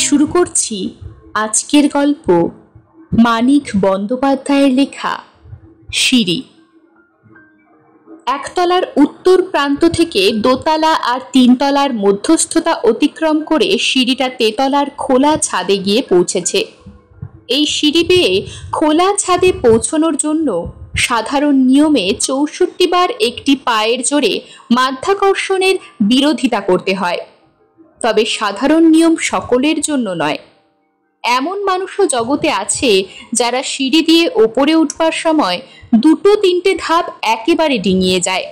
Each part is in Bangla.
শুরু করছি আজকের গল্প মানিক বন্দ্যোপাধ্যায়ের লেখা সিঁড়ি। একতলার উত্তর প্রান্ত থেকে দোতলা আর তিনতলার মধ্যস্থতা অতিক্রম করে সিঁড়িটা তেতলার খোলা ছাদে গিয়ে পৌঁছেছে। এই সিঁড়ি বেয়ে খোলা ছাদে পৌঁছানোর জন্য সাধারণ নিয়মে ৬৪ বার একটি পায়ের জোরে মাধ্যাকর্ষণের বিরোধিতা করতে হয়। তবে সাধারণ নিয়ম সকলের জন্য নয়। এমন মানুষও জগতে আছে যারা সিঁড়ি দিয়ে ওপরে উঠবার সময় ২-৩টে ধাপ একেবারে ডিঙিয়ে যায়।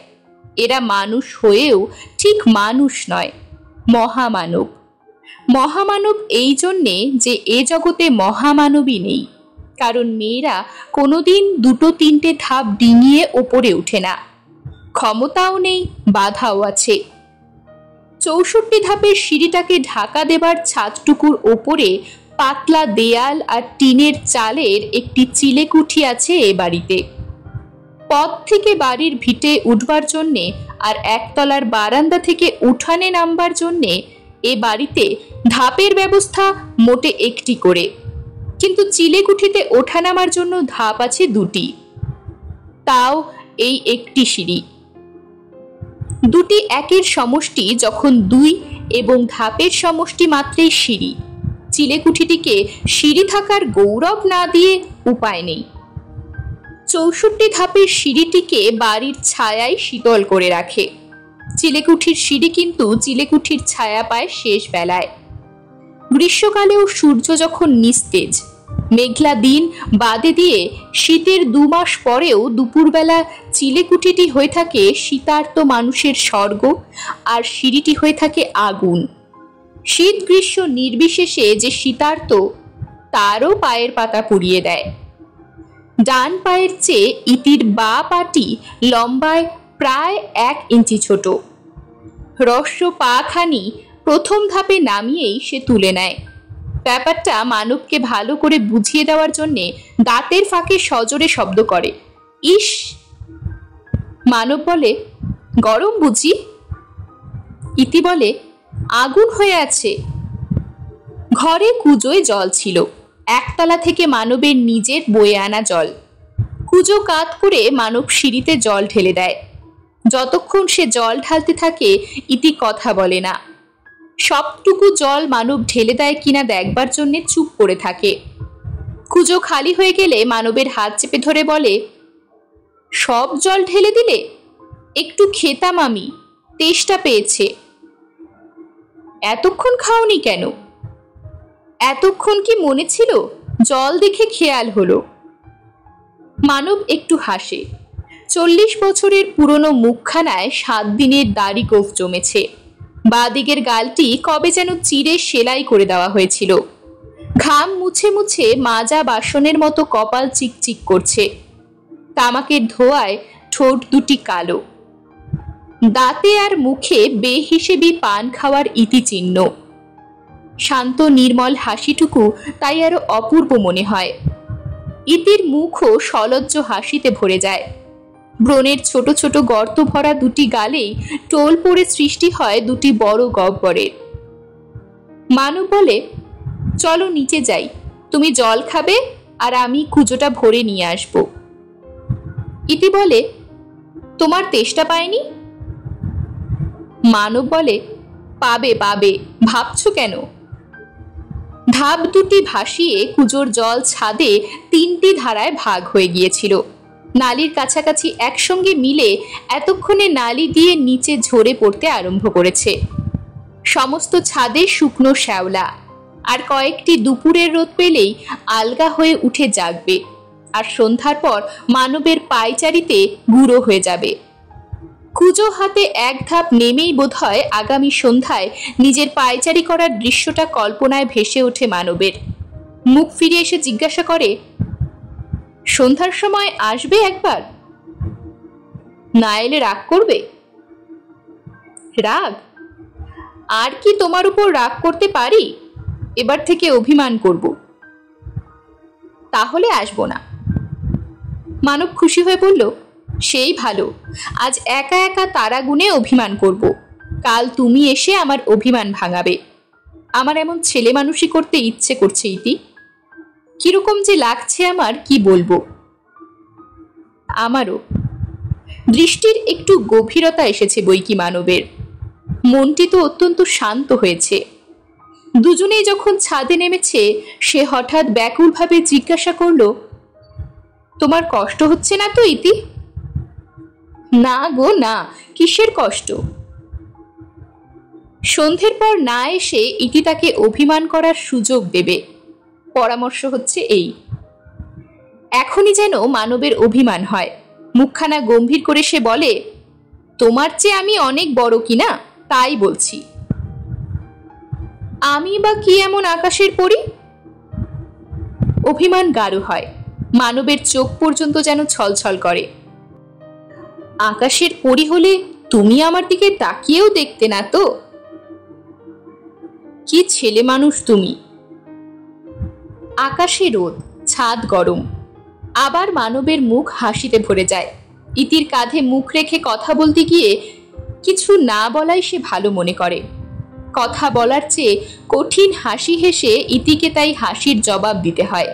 এরা মানুষ হয়েও ঠিক মানুষ নয়, মহামানব। মহামানব এই জন্যে যে এ জগতে মহামানবই নেই, কারণ মেয়েরা কোনোদিন ২-৩টে ধাপ ডিঙিয়ে ওপরে ওঠে না। ক্ষমতাও নেই, বাধাও আছে। ৬৪ ধাপের সিঁড়িটাকে ঢাকা দেবার ছাদটুকুর ওপরে পাতলা দেয়াল আর টিনের চালের একটি চিলেকুঠি আছে এ বাড়িতে। পথ থেকে বাড়ির ভিটে উঠবার জন্যে আর একতলার বারান্দা থেকে উঠানে নামবার জন্যে এ বাড়িতে ধাপের ব্যবস্থা মোটে একটি করে, কিন্তু চিলেকুঠিতে ওঠা নামার জন্য ধাপ আছে ২টি, তাও এই একটি সিঁড়ি। দুটি একের সমষ্টি যখন ২ এবং ধাপের সমষ্টি মাত্রই সিঁড়ি। চিলেকুঠিটিকে সিঁড়ি থাকার গৌরব না দিয়ে উপায় নেই। ৬৪ ধাপের সিঁড়িটিকে বাড়ির ছায়ায় শীতল করে রাখে। চিলেকুঠির সিঁড়ি কিন্তু চিলেকুঠির ছায়া পায় শেষ বেলায়। গ্রীষ্মকালেও সূর্য যখন নিস্তেজ, মেঘলা দিন বাদে দিয়ে শীতের ২ মাস পরেও দুপুরবেলা চিলেকুঠিটি হয়ে থাকে শীতার্ত মানুষের স্বর্গ, আর সিঁড়িটি হয়ে থাকে আগুন। শীত গ্রীষ্ম নির্বিশেষে যে শীতার্ত, তারও পায়ের পাতা পুড়িয়ে দেয়। ডান পায়ের চেয়ে ইতির বাঁ পাটি লম্বায় প্রায় ১ ইঞ্চি ছোট। হ্রস্ব পাখানি প্রথম ধাপে নামিয়েই সে তুলে নেয়। ব্যাপারটা মানবকে ভালো করে বুঝিয়ে দেওয়ার জন্যে দাঁতের ফাঁকে সজোরে শব্দ করে, ইস। মানব বলে, গরম বুঝি? ইতি বলে, আগুন হয়ে আছে। ঘরে কুজোয় জল ছিল, একতলা থেকে মানবের নিজের বয়ে আনা জল। কুজো কাত করে মানব সিঁড়িতে জল ঢেলে দেয়। যতক্ষণ সে জল ঢালতে থাকে ইতি কথা বলে না। সবটুকু জল মানব ঢেলে দেয় কিনা দেখবার জন্যে চুপ করে থাকে। কুজো খালি হয়ে গেলে মানবের হাত চেপে ধরে বলে, সব জল ঢেলে দিলে? একটু খেতাম আমি, তেষ্টা পেয়েছে। এতক্ষণ খাওনি কেন? এতক্ষণ কি মনে ছিল? জল দেখে খেয়াল হলো। মানব একটু হাসে। ৪০ বছরের পুরনো মুখখানায় ৭ দিনের দাড়ি গোঁফ জমেছে। বাঁ দিকের গালটি কবে যেন চিরে সেলাই করে দেওয়া হয়েছিল। ঘাম মুছে মুছে মাজা বাসনের মতো কপাল চিকচিক করছে। তামাকের ধোঁয়ায় ঠোঁট দুটি কালো। দাঁতে আর মুখে বেহিসেবি পান খাওয়ার ইতিচিহ্ন। শান্ত নির্মল হাসিটুকু তাই আরো অপূর্ব মনে হয়। ইতির মুখও সলজ্জ হাসিতে ভরে যায়। ব্রণের ছোট ছোট গর্ত ভরা দুটি গালেই টোল পড়ে সৃষ্টি হয় দুটি বড় গহ্বরের। মানব বলে, চলো নিচে যাই, তুমি জল খাবে আর আমি কুজোটা ভরে নিয়ে আসব। ইতি বলে, তোমার তেষ্টা পায়নি? মানব বলে, পাবে পাবে, ভাবছো কেন? ধাপ দুটি ভাসিয়ে কুজোর জল ছাদে ৩টি ধারায় ভাগ হয়ে গিয়েছিল। নালির কাছাকাছি একসঙ্গে মিলে এতক্ষণে নালি দিয়ে নিচে ঝরে পড়তে আরম্ভ করেছে। সমস্ত ছাদে শুকনো শ্যাওলা, আর কয়েকটি দুপুরের রোদ পেলেই আলগা হয়ে উঠে জাগবে, আর সন্ধ্যার পর মানবের পায়চারিতে গুঁড়ো হয়ে যাবে। কুজো হাতে ১ ধাপ নেমেই বোধহয় আগামী সন্ধ্যায় নিজের পায়চারি করার দৃশ্যটা কল্পনায় ভেসে ওঠে মানবের। মুখ ফিরিয়ে এসে জিজ্ঞাসা করে, সন্ধ্যার সময় আসবে একবার? না এলে রাগ করবে? রাগ? আর কি তোমার উপর রাগ করতে পারি? এবার থেকে অভিমান করব। তাহলে আসবো না। মানব খুশি হয়ে বলল, সেই ভালো, আজ একা একা তারা গুনে অভিমান করব। কাল তুমি এসে আমার অভিমান ভাঙাবে। আমার এমন ছেলে মানুষই করতে ইচ্ছে করছে ইতি। কিরকম যে লাগছে আমার কি বলবো। আমারও। দৃষ্টির একটু গভীরতা এসেছে বৈকি মানবের। মনটি তো অত্যন্ত শান্ত হয়েছে। দুজনেই যখন ছাদে নেমেছে সে হঠাৎ ব্যাকুলভাবে জিজ্ঞাসা করল, তোমার কষ্ট হচ্ছে না তো ইতি? না গো না, কিসের কষ্ট? সন্ধ্যের পর না এসে ইতি তাকে অভিমান করার সুযোগ দেবে, পরামর্শ হচ্ছে এই। এখনই যেন মানবের অভিমান হয়। মুখখানা গম্ভীর করে সে বলে, তোমার চেয়ে আমি অনেক বড় কিনা তাই বলছি। আমি বা কি এমন আকাশের পরি? অভিমান গাঢ় হয়, মানবের চোখ পর্যন্ত যেন ছলছল করে। আকাশের পরি হলে তুমি আমার দিকে তাকিয়েও দেখতে না তো? কি ছেলে মানুষ তুমি। আকাশে রোদ, ছাদ গরম। আবার মানবের মুখ হাসিতে ভরে যায়। ইতির কাঁধে মুখ রেখে কথা বলতে গিয়ে কিছু না বলাই সে ভালো মনে করে। কথা বলার চেয়ে কঠিন হাসি হেসে ইতিকে তাই হাসির জবাব দিতে হয়।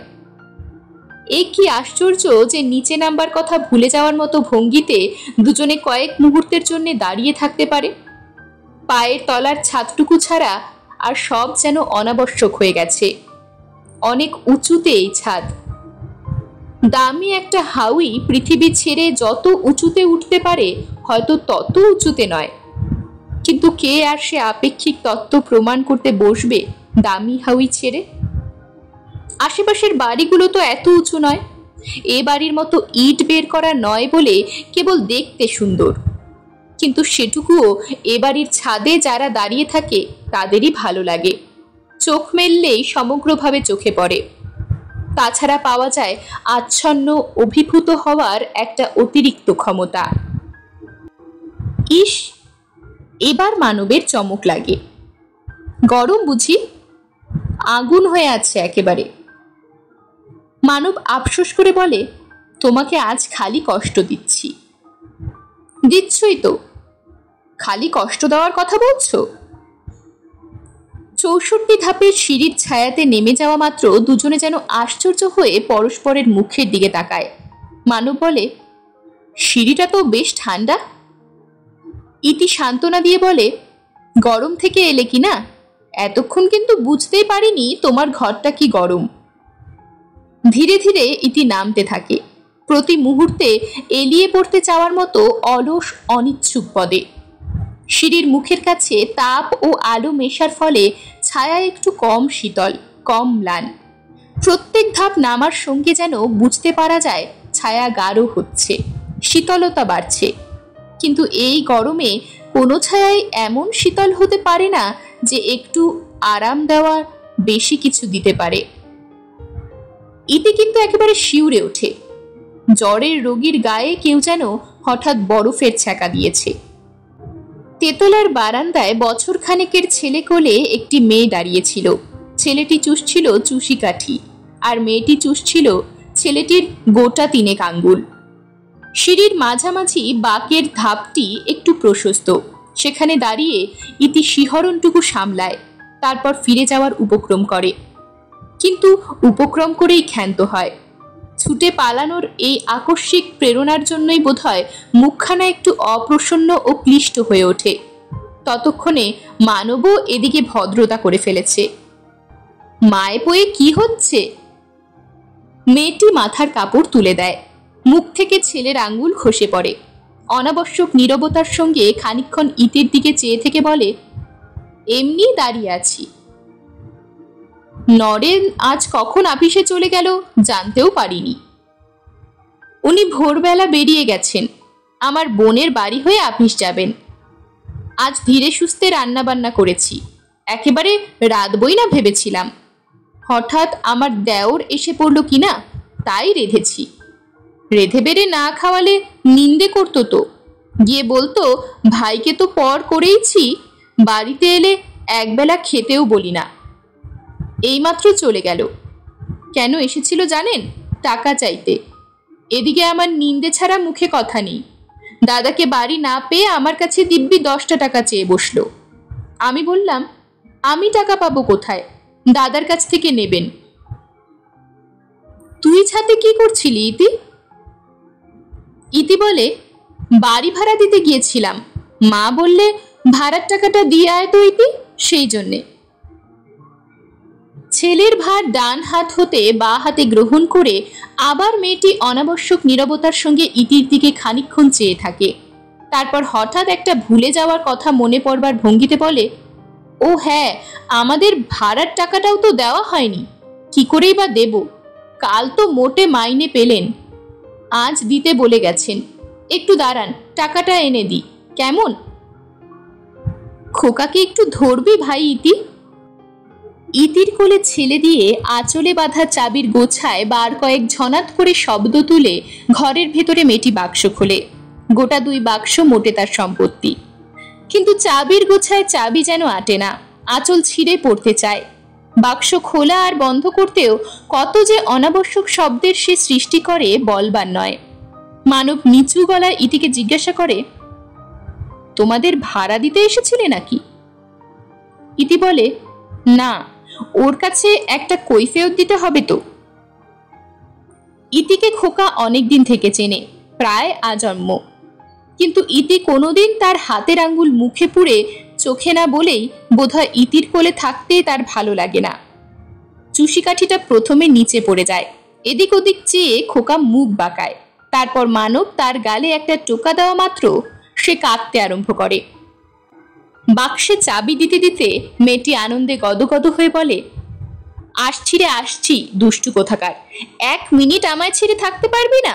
এ কি আশ্চর্য যে নিচে নামবার কথা ভুলে যাওয়ার মতো ভঙ্গিতে দুজনে কয়েক মুহূর্তের জন্য দাঁড়িয়ে থাকতে পারে। পায়ের তলার ছাদটুকু ছাড়া আর সব যেন অনাবশ্যক হয়ে গেছে। অনেক উঁচুতে এই ছাদ। দামি একটা হাউই পৃথিবী ছেড়ে যত উঁচুতে উঠতে পারে হয়তো তত উঁচুতে নয়, কিন্তু কে আর সে আপেক্ষিক তত্ত্ব প্রমাণ করতে বসবে দামি হাউই ছেড়ে? আশেপাশের বাড়িগুলো তো এত উঁচু নয়। এ বাড়ির মতো ইট বের করা নয় বলে কেবল দেখতে সুন্দর, কিন্তু সেটুকুও এ বাড়ির ছাদে যারা দাঁড়িয়ে থাকে তাদেরই ভালো লাগে। চোখ মেললেই সমগ্রভাবে চোখে পড়ে। তাছাড়া পাওয়া যায় আচ্ছন্ন অভিভূত হওয়ার একটা অতিরিক্ত ক্ষমতা। ইস, এবার মানবের চমক লাগে। গরম বুঝি? আগুন হয়ে আছে একেবারে। মানব আফসোস করে বলে, তোমাকে আজ খালি কষ্ট দিচ্ছি। দিচ্ছই তো, খালি কষ্ট দেওয়ার কথা বলছো? 64 ধাপের সিঁড়ির ছায়াতে নেমে যাওয়া মাত্র দুজনে যেন আশ্চর্য হয়ে পরস্পরের মুখের দিকে তাকায়। মানব বলে, সিঁড়িটা তো বেশ ঠান্ডা। ইতি সান্ত্বনা দিয়ে বলে, গরম থেকে এলে কি না? এতক্ষণ কিন্তু বুঝতেই পারিনি তোমার ঘরটা কি গরম। ধীরে ধীরে ইতি নামতে থাকে, প্রতি মুহূর্তে এলিয়ে পড়তে চাওয়ার মতো অলস অনিচ্ছুক পদে। সিঁড়ির মুখের কাছে তাপ ও আলো মেশার ফলে ছায়া একটু কম শীতল, কম ম্লান। প্রত্যেক ধাপ নামার সঙ্গে যেন বুঝতে পারা যায় ছায়া গাঢ় হচ্ছে, শীতলতা বাড়ছে। কিন্তু এই গরমে কোনো ছায়াই এমন শীতল হতে পারে না যে একটু আরাম দেওয়া বেশি কিছু দিতে পারে। ইতি কিন্তু একেবারে শিউরে ওঠে। জ্বরের রোগীর গায়ে কেউ যেন হঠাৎ বরফের ছ্যাঁকা দিয়েছে। তেতলার বারান্দায় বছর খানেকের ছেলে কোলে একটি মেয়ে দাঁড়িয়েছিল। ছেলেটি চুষছিল চুষি কাঠি, আর মেয়েটি চুষছিল ছেলেটির গোটা 3 আঙ্গুল। সিঁড়ির মাঝামাঝি বাঁকের ধাপটি একটু প্রশস্ত। সেখানে দাঁড়িয়ে ইতি শিহরণটুকু সামলায়, তারপর ফিরে যাওয়ার উপক্রম করে। কিন্তু উপক্রম করেই ক্ষান্ত হয়। ছুটে পালানোর এই আকস্মিক প্রেরণার জন্যই বোধহয় মুখখানা একটু অপ্রসন্ন ও ক্লিষ্ট হয়ে ওঠে। ততক্ষণে মানবও এদিকে ভদ্রতা করে ফেলেছে। মায়ে পয়ে কি হচ্ছে? মেয়েটি মাথার কাপড় তুলে দেয়। মুখ থেকে ছেলের আঙ্গুল খসে পড়ে। অনাবশ্যক নীরবতার সঙ্গে খানিকক্ষণ ইতির দিকে চেয়ে থেকে বলে, এমনি দাঁড়িয়ে আছি। নরেন আজ কখন আপিসে চলে গেল জানতেও পারিনি। উনি ভোরবেলা বেরিয়ে গেছেন, আমার বোনের বাড়ি হয়ে আপিস যাবেন। আজ ধীরে সুস্থে রান্না বান্না করেছি, একেবারে রাঁধবই না ভেবেছিলাম। হঠাৎ আমার দেওর এসে পড়ল কিনা, তাই রেঁধেছি। রেঁধে বেড়ে না খাওয়ালে নিন্দে করতো তো, গিয়ে বলতো ভাইকে তো পর করেইছি, বাড়িতে এলে একবেলা খেতেও বলি না। এইমাত্র চলে গেল। কেন এসেছিল জানেন? টাকা চাইতে। এদিকে আমার নিন্দে ছাড়া মুখে কথা নেই। দাদাকে বাড়ি না পেয়ে আমার কাছে দিব্যি 10টা টাকা চেয়ে বসলো। আমি বললাম, আমি টাকা পাবো কোথায়? দাদার কাছ থেকে নেবেন। তুই ছাদে কি করছিলি ইতি? ইতি বলে, বাড়ি ভাড়া দিতে গিয়েছিলাম, মা বললে ভাড়ার টাকাটা দিয়ে আয় তো ইতি, সেই জন্যে। ছেলের ভার ডান হাত হতে বা হাতে গ্রহণ করে আবার মেয়েটি অনাবশ্যক নীরবতার সঙ্গে ইতির দিকে খানিকক্ষণ চেয়ে থাকে। তারপর হঠাৎ একটা ভুলে যাওয়ার কথা মনে পড়বার ভঙ্গিতে বলে, ও হ্যাঁ, আমাদের ভাড়ার টাকাটাও তো দেওয়া হয়নি, কি করেই বা দেব? কাল তো মোটে মাইনে পেলেন, আজ দিতে বলে গেছেন। একটু দাঁড়ান, টাকাটা এনে দিই, কেমন? খোকাকে একটু ধরবি ভাই ইতি? ইতির কোলে ছেলে দিয়ে আঁচলে বাঁধা চাবির গোছায় বার কয়েক ঝনাত করে শব্দ তুলে ঘরের ভেতরে মেয়েটি বাক্স খোলে। গোটা 2 বাক্স মোটে তার সম্পত্তি, কিন্তু চাবির গোছায় চাবি যেন আটে না, আঁচল ছিঁড়ে পড়তে চায়। বাক্স খোলা আর বন্ধ করতেও কত যে অনাবশ্যক শব্দের সে সৃষ্টি করে বলবার নয়। মানব নিচু গলায় ইতিকে জিজ্ঞাসা করে, তোমাদের ভাড়া দিতে এসেছিলে নাকি? ইতি বলে, না, ওর কাছে একটা কৈফিয়ত দিতে হবে তো। ইতিকে খোকা অনেকদিন থেকে চেনে, প্রায় আজন্ম, কিন্তু ইতি কোনোদিন তার হাতের আঙ্গুল মুখে পুড়ে চোখে না বলেই বোধহয় ইতির কোলে থাকতে তার ভালো লাগে না। চুষিকাঠিটা প্রথমে নিচে পড়ে যায়, এদিক ওদিক চেয়ে খোকা মুখ বাঁকায়। তারপর মানব তার গালে একটা টোকা দেওয়া মাত্র সে কাঁদতে আরম্ভ করে। বাক্সে চাবি দিতে দিতে মেয়েটি আনন্দে গদগদ হয়ে বলে, আসছি রে আসছি, দুষ্টু কোথাকার, 1 মিনিট আমায় ছেড়ে থাকতে পারবি না?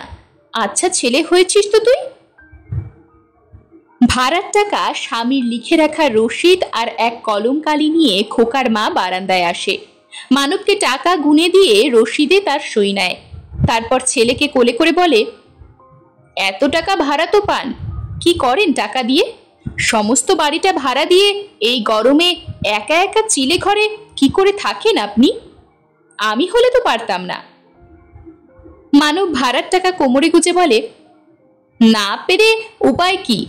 আচ্ছা ছেলে হয়েছিস তো তুই। ভাড়ার টাকা, স্বামীর লিখে রাখা রসিদ আর এক কলম কালি নিয়ে খোকার মা বারান্দায় আসে। মানবকে টাকা গুনে দিয়ে রসিদে তার সই নেয়। তারপর ছেলেকে কোলে করে বলে, এত টাকা ভাড়া তো পান, কি করেন টাকা দিয়ে? সমস্ত বাড়িটা ভাড়া দিয়ে এই গরমে একা একা চিলে ঘরে কি করে থাকেন আপনি? আমি হলে তো পারতাম না। মানব ভাড়ার টাকা কোমরে গুজে বলে, না পেরে উপায় কি?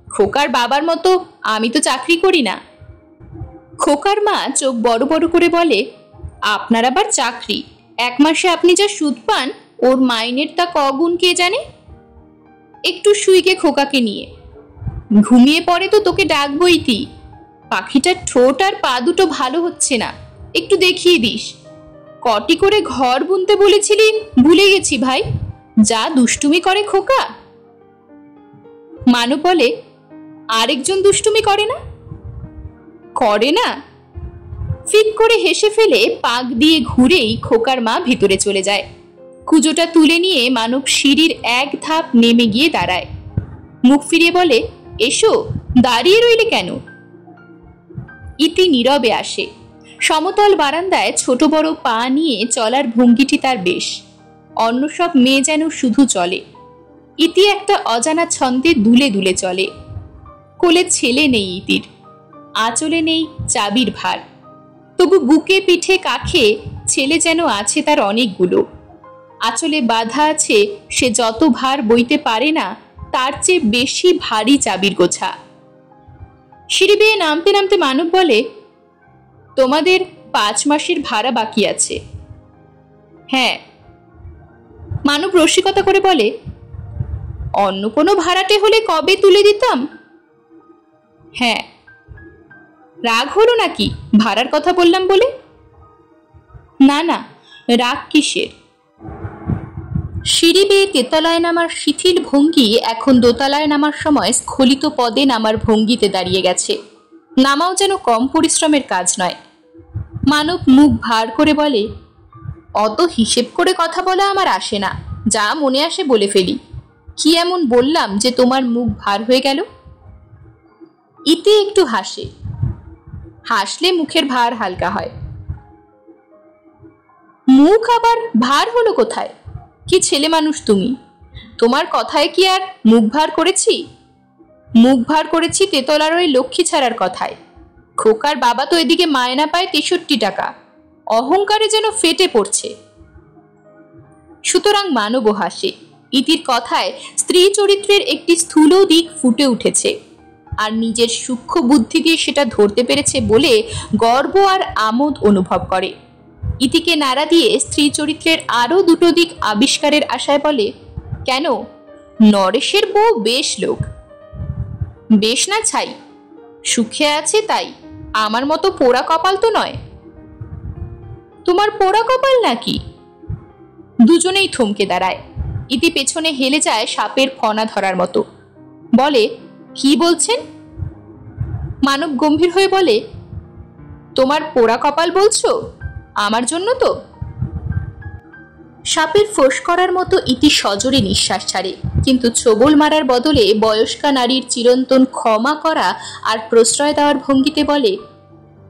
খোকার বাবার মতো আমি তো চাকরি করি না। খোকার মা চোখ বড় বড় করে বলে, আপনার আবার চাকরি? 1 মাসে আপনি যা সুদ পান ওর মাইনের তা কগুণ কে জানে। একটু শুইগে খোকাকে নিয়ে, ঘুমিয়ে পড়ে তো তোকে ডাকবই। তি পাখিটার ঠোঁট আর পা দুটো ভালো হচ্ছে না, একটু দেখিয়ে দিস। কটি করে ঘর বুনতে বলেছিলি ভুলে গেছি ভাই, যা দুষ্টুমি করে খোকা। মানব বলে, আরেকজন দুষ্টুমি করে না? করে না? ফিক করে হেসে ফেলে পাক দিয়ে ঘুরেই খোকার মা ভিতরে চলে যায়। কুজোটা তুলে নিয়ে মানব সিঁড়ির 1 ধাপ নেমে গিয়ে দাঁড়ায়। মুখ ফিরিয়ে বলে, এসো, দাঁড়িয়ে রইলে কেন? ইতি নীরবে আসে। সমতল বারান্দায় ছোট বড় পা নিয়ে চলার ভঙ্গিটি তার বেশ। অন্য সব মেয়ে যেন শুধু চলে, ইতি একটা অজানা ছন্দে দুলে দুলে চলে। কোলে ছেলে নেই ইতির, আঁচলে নেই চাবির ভার, তবু বুকে পিঠে কাখে ছেলে যেন আছে তার অনেকগুলো। আঁচলে বাঁধা আছে সে যত ভার বইতে পারে না তার চেয়ে বেশি ভারী চাবির গোছা। সিঁড়ি বেয়ে নামতে নামতে মানব বলে, তোমাদের 5 মাসের ভাড়া বাকি আছে। হ্যাঁ। মানব রসিকতা করে বলে, অন্য কোনো ভাড়াটে হলে কবে তুলে দিতাম। হ্যাঁ। রাগ হলো নাকি ভাড়ার কথা বললাম বলে? না না, রাগ কিসের? সিঁড়ি বেয়ে তেতলায় নামার শিথিল ভঙ্গি এখন দোতলায় নামার সময় স্খলিত পদে নামার ভঙ্গিতে দাঁড়িয়ে গেছে। নামাও যেন কম পরিশ্রমের কাজ নয়। মানব মুখ ভার করে বলে, অত হিসেব করে কথা বলা আমার আসে না, যা মনে আসে বলে ফেলি। কি এমন বললাম যে তোমার মুখ ভার হয়ে গেল? ইতি একটু হাসে, হাসলে মুখের ভার হালকা হয়। মুখ আবার ভার হলো কোথায়? কি ছেলে মানুষ তুমি, তোমার কথায় কি আর মুখ ভার করেছি? মুখ ভার করেছি তেতলার ওই লক্ষ্মী ছাড়ার কথায়। খোকার বাবা তো এদিকে মায়না পায় 63 টাকা, অহংকারে যেন ফেটে পড়ছে। সুতরাং মানবও হাসে। ইতির কথায় স্ত্রী চরিত্রের একটি স্থূল দিক ফুটে উঠেছে। আর নিজের সূক্ষ্ম বুদ্ধি দিয়ে সেটা ধরতে পেরেছে বলে গর্ব আর আমোদ অনুভব করে। ইতিকে নাড়া দিয়ে স্ত্রী চরিত্রের আরো দুটো দিক আবিষ্কারের আশায় বলে, কেন, নরেশের বউ বেশ লোক। বেশ না ছাই, সুখে আছে তাই, আমার মতো পোড়া কপাল তো নয়। তোমার পোড়া কপাল নাকি? দুজনেই থমকে দাঁড়ায়। ইতি পেছনে হেলে যায় সাপের ফনা ধরার মতো, বলে, কি বলছেন? মানব গম্ভীর হয়ে বলে, তোমার পোড়া কপাল বলছো, আমার জন্য তো? সাপের ফোঁস করার মতো ইতি সজোরে নিঃশ্বাস ছাড়ে, কিন্তু ছোবল মারার বদলে বয়স্কা নারীর চিরন্তন ক্ষমা করা আর প্রশ্রয় দেওয়ার ভঙ্গিতে বলে,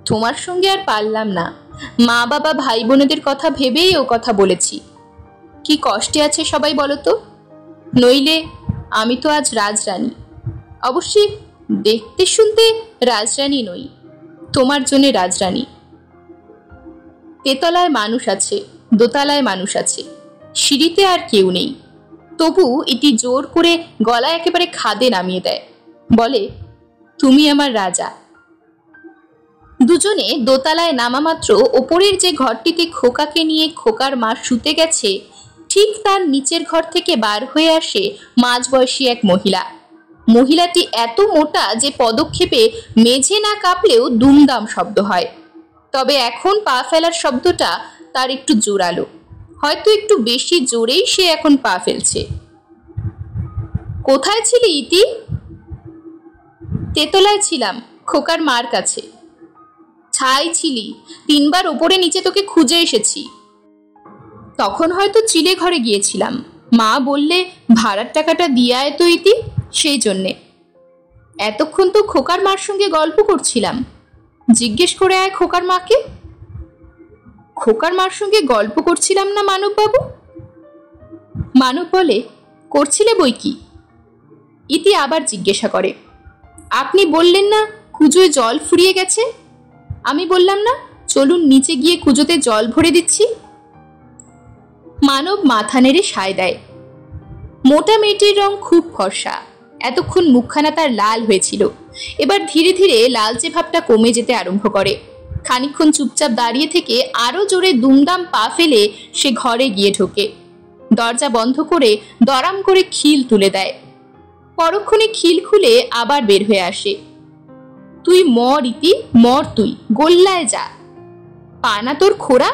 তোমার সঙ্গে আর পারলাম না, মা বাবা ভাই বোনেদের কথা ভেবেই ও কথা বলেছি। কি কষ্টে আছে সবাই বলো তো, নইলে আমি তো আজ রাজরানী। অবশ্যই দেখতে শুনতে রাজরানী নই, তোমার জন্য রাজরানী। তেতলায় মানুষ আছে, দোতলায় মানুষ আছে, সিঁড়িতে আর কেউ নেই। তবু এটি জোর করে গলায় একেবারে খাদে নামিয়ে দেয়, বলে, তুমি আমার রাজা। দুজনে দোতলায় নামা মাত্র ওপরের যে ঘরটিতে খোকাকে নিয়ে খোকার মা শুতে গেছে, ঠিক তার নিচের ঘর থেকে বার হয়ে আসে মাঝবয়সী এক মহিলা। মহিলাটি এত মোটা যে পদক্ষেপে মেঝে না কাঁপলেও দুমদাম শব্দ হয়। তবে এখন পা ফেলার শব্দটা তার একটু জোরালো, হয়তো একটু বেশি জোরেই সে এখন পা ফেলছে। কোথায় ছিলি ইতি? তেতলায় ছিলাম, খোকার মার কাছে। ছাই ছিলি, 3 বার ওপরে নিচে তোকে খুঁজে এসেছি। তখন হয়তো চিলে ঘরে গিয়েছিলাম, মা বললে ভাড়ার টাকাটা দিয়ে আয় তো ইতি, সেই জন্যে। এতক্ষণ তো খোকার মার সঙ্গে গল্প করছিলাম, জিজ্ঞেস করে আয় খোকার মাকে। খোকার মার সঙ্গে গল্প করছিলাম না মানব বাবু? মানব বলে, করছিলে বই কি। ইতি আবার জিজ্ঞাসা করে, আপনি বললেন না কুজোয় জল ফুরিয়ে গেছে? আমি বললাম না চলুন নিচে গিয়ে কুজোতে জল ভরে দিচ্ছি। মানব মাথা নেড়ে সায় দেয়। মোটা মেয়েটির রং খুব ফর্সা, এতক্ষণ মুখখানা তার লাল হয়েছিল, এবার ধীরে ধীরে লালচে ভাবটা কমে যেতে আরম্ভ করে। খানিকক্ষণ চুপচাপ দাঁড়িয়ে থেকে আরো জোরে দুমদাম পা ফেলে সে ঘরে গিয়ে ঢোকে। দরজা বন্ধ করে দরাম করে খিল তুলে দেয়। পরক্ষণে খিল খুলে আবার বের হয়ে আসে। তুই মর ইতি, মর, তুই গোল্লায় যা। পা না তোর খোড়া?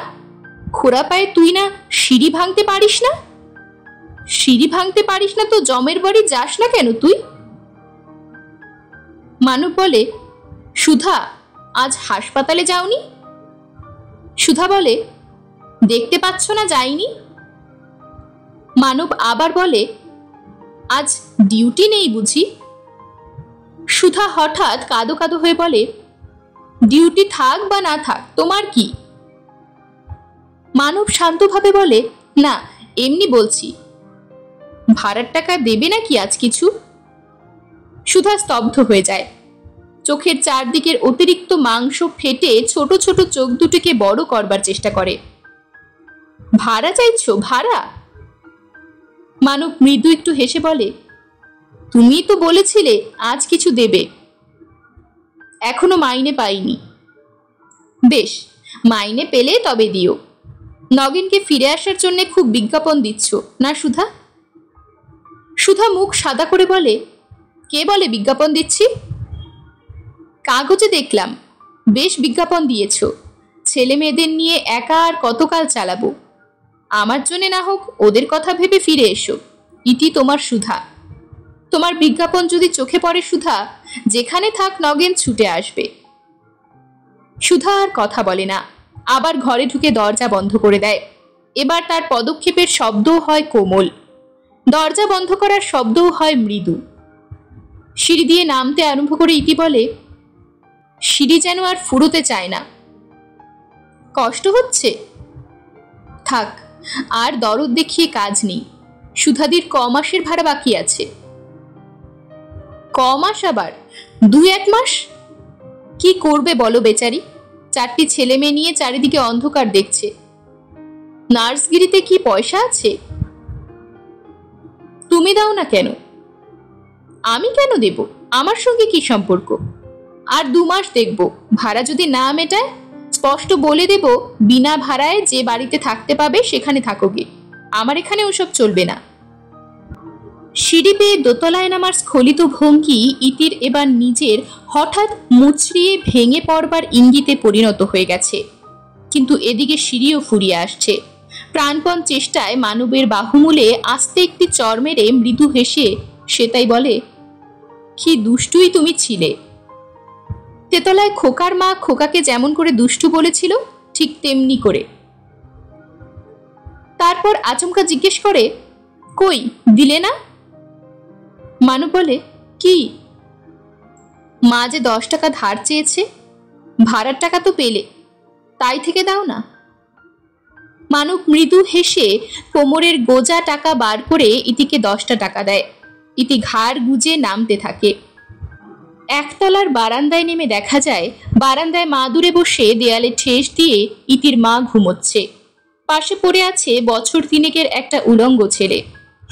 খোড়া পায়ে তুই না সিঁড়ি ভাঙতে পারিস না? সিঁড়ি ভাঙতে পারিস না তো জমের বাড়ি যাস না কেন তুই? মানব বলে, সুধা, আজ হাসপাতালে যাওনি? সুধা বলে, দেখতে পাচ্ছ না যাইনি। মানব আবার বলে, আজ ডিউটি নেই বুঝি? সুধা হঠাৎ কাঁদো কাঁদো হয়ে বলে, ডিউটি থাক বা না থাক তোমার কি? মানব শান্তভাবে বলে, না এমনি বলছি। ভাড়ার টাকা দেবে নাকি আজ কিছু? সুধা স্তব্ধ হয়ে যায়। চোখের চারদিকের অতিরিক্ত মাংস ফেটে ছোট ছোট চোখ দুটিকে বড় করবার চেষ্টা করে। ভাড়া চাইছো, ভাড়া? মানব মৃদু একটু হেসে বলে, তুমি তো বলেছিলে আজ কিছু দেবে। এখনো মাইনে পাইনি। বেশ, মাইনে পেলে তবে দিও। নগেনকে ফিরে আসার জন্য খুব বিজ্ঞাপন দিচ্ছ না সুধা? সুধা মুখ সাদা করে বলে, কে বলে বিজ্ঞাপন দিচ্ছি? কাগজে দেখলাম, বেশ বিজ্ঞাপন দিয়েছ। ছেলে মেয়েদের নিয়ে একা আর কতকাল চালাবো? আমার জন্যে না হোক ওদের কথা ভেবে ফিরে এসো। ইতি তোমার সুধা। তোমার বিজ্ঞাপন যদি চোখে পড়ে সুধা, যেখানে থাক নগেন ছুটে আসবে। সুধা আর কথা বলে না, আবার ঘরে ঢুকে দরজা বন্ধ করে দেয়। এবার তার পদক্ষেপের শব্দও হয় কোমল, দরজা বন্ধ করার শব্দও হয় মৃদু। সিঁড়ি দিয়ে নামতে আরম্ভ করে ইতি বলে, সিঁড়ি যেন আর ফুরোতে চায় না। কষ্ট হচ্ছে? থাক, আর দরদ দেখিয়ে কাজ নেই। সুধাদির কমাসের ভাড়া বাকি আছে। কমাস আবার? 2-1 মাস? কি করবে বলো বেচারি? 4টি ছেলে মেয়ে নিয়ে চারিদিকে অন্ধকার দেখছে। নার্সগিরিতে কি পয়সা আছে? তুমি দাও না কেন? আমি কেন দেব? আমার সঙ্গে কি সম্পর্ক? আর 2 মাস দেখব, ভাড়া যদি না মেটায় স্পষ্ট বলে দেব, বিনা ভাড়ায় যে বাড়িতে থাকতে পাবে সেখানে থাকোগে, আমার এখানে ওসব চলবে না। সিঁড়ি পেয়ে দোতলায় নামার স্খলিত ভঙ্গি ইতির এবার নিজের হঠাৎ মুচড়িয়ে ভেঙে পড়বার ইঙ্গিতে পরিণত হয়ে গেছে। কিন্তু এদিকে সিঁড়িও ফুরিয়ে আসছে। প্রাণপণ চেষ্টায় মানবের বাহুমূলে আস্তে একটি চর মেরে মৃদু হেসে সে তাই বলে, কি দুষ্টুই তুমি ছিলে। তেতলায় খোকার মা খোকাকে যেমন করে দুষ্টু বলেছিল ঠিক তেমনি করে। তারপর আচমকা জিজ্ঞেস করে, কই দিলে না? মানব বলে, কি? মা যে 10 টাকা ধার চেয়েছে, ভাড়ার টাকা তো পেলে, তাই থেকে দাও না। মানব মৃদু হেসে কোমরের গোজা টাকা বার করে ইতিকে 10টা টাকা দেয়। ইতি ঘাড় গুজে নামতে থাকে। একতলার বারান্দায় নেমে দেখা যায়, বারান্দায় মা দূরে বসে দেয়ালে ঠেস দিয়ে ইতির মা ঘুমোচ্ছে। পাশে পড়ে আছে বছর 3 একটা উলঙ্গ ছেলে,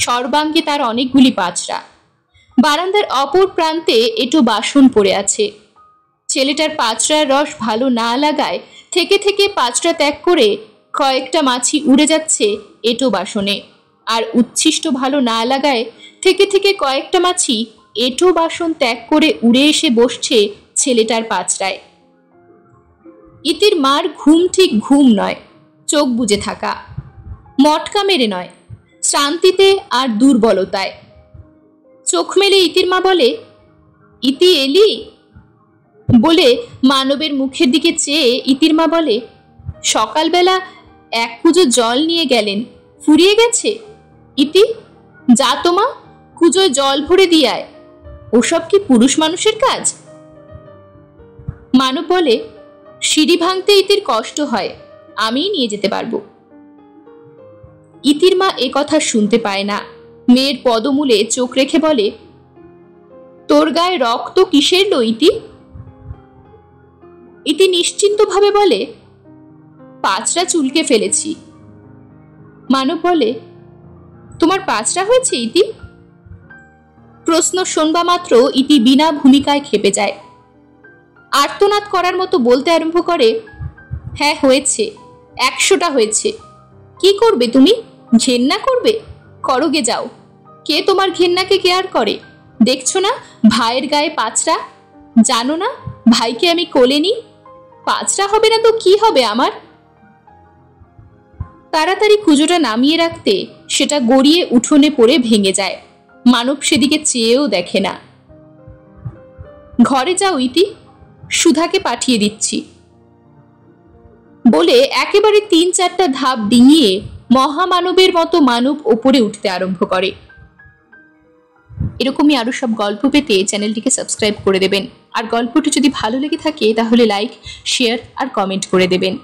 সর্বাঙ্গে তার অনেকগুলি পাঁচড়া। বারান্দার অপর প্রান্তে এঁটো বাসন পড়ে আছে। ছেলেটার পাঁচড়ার রস ভালো না লাগায় থেকে থেকে পাঁচড়া ত্যাগ করে কয়েকটা মাছি উড়ে যাচ্ছে এঁটো বাসনে, আর উচ্ছিষ্ট ভালো না লাগায় থেকে থেকে কয়েকটা মাছি এঁটো বাসন ত্যাগ করে উড়ে এসে বসছে ছেলেটার পাঁচড়ায়। ইতির মার ঘুম ঠিক ঘুম নয়, চোখ বুজে থাকা, মটকা মেরে নয়, শান্তিতে আর দুর্বলতায়। চোখ মেলে ইতির মা বলে, ইতি এলি? বলে মানবের মুখের দিকে চেয়ে ইতির মা বলে, সকালবেলা 1 কুজো জল নিয়ে গেলেন, ফুরিয়ে গেছে। ইতি, যা তোমা, কুজোয় জল ভরে দিয়ে আয়। ওসব কি পুরুষ মানুষের কাজ? মানব বলে, সিঁড়ি ভাঙতে ইতির কষ্ট হয়, আমিই নিয়ে যেতে পারবো। ইতির মা এ কথা শুনতে পায় না। মেয়ের পদমূলে চোখ রেখে বলে, তোর গায়ে রক্ত কিসের লো ইতি? ইতি নিশ্চিন্ত ভাবে বলে, পাঁচড়া চুলকে ফেলেছি। মানব বলে, তোমার পাঁচড়া হয়েছে ইতি? প্রশ্ন শোনবা মাত্র ইতি বিনা ভূমিকায় খেপে যায়। আর্তনাদ করার মতো বলতে আরম্ভ করে, হ্যাঁ হয়েছে, 100টা হয়েছে। কি করবে তুমি? ঘেন্না করবে? করোগে যাও। কে তোমার ঘেন্নাকে কেয়ার করে? দেখছো না ভাইয়ের গায়ে পাঁচড়া? জানো না ভাইকে আমি কোলে নিই? পাঁচড়া হবে না তো কি হবে আমার? তাড়াতাড়ি কুজোটা নামিয়ে রাখতে সেটা গড়িয়ে উঠোনে পড়ে ভেঙে যায়। মানব সেদিকে চেয়েও দেখে না। ঘরে যাও ইতি, সুধাকে পাঠিয়ে দিচ্ছি বলে একেবারে 3-4টা ধাপ ডিঙিয়ে মহামানবের মতো মানব ওপরে উঠতে আরম্ভ করে। এরকমই আরো সব গল্প পেতে চ্যানেলটিকে সাবস্ক্রাইব করে দেবেন। আর গল্পটি যদি ভালো লেগে থাকে তাহলে লাইক, শেয়ার আর কমেন্ট করে দেবেন।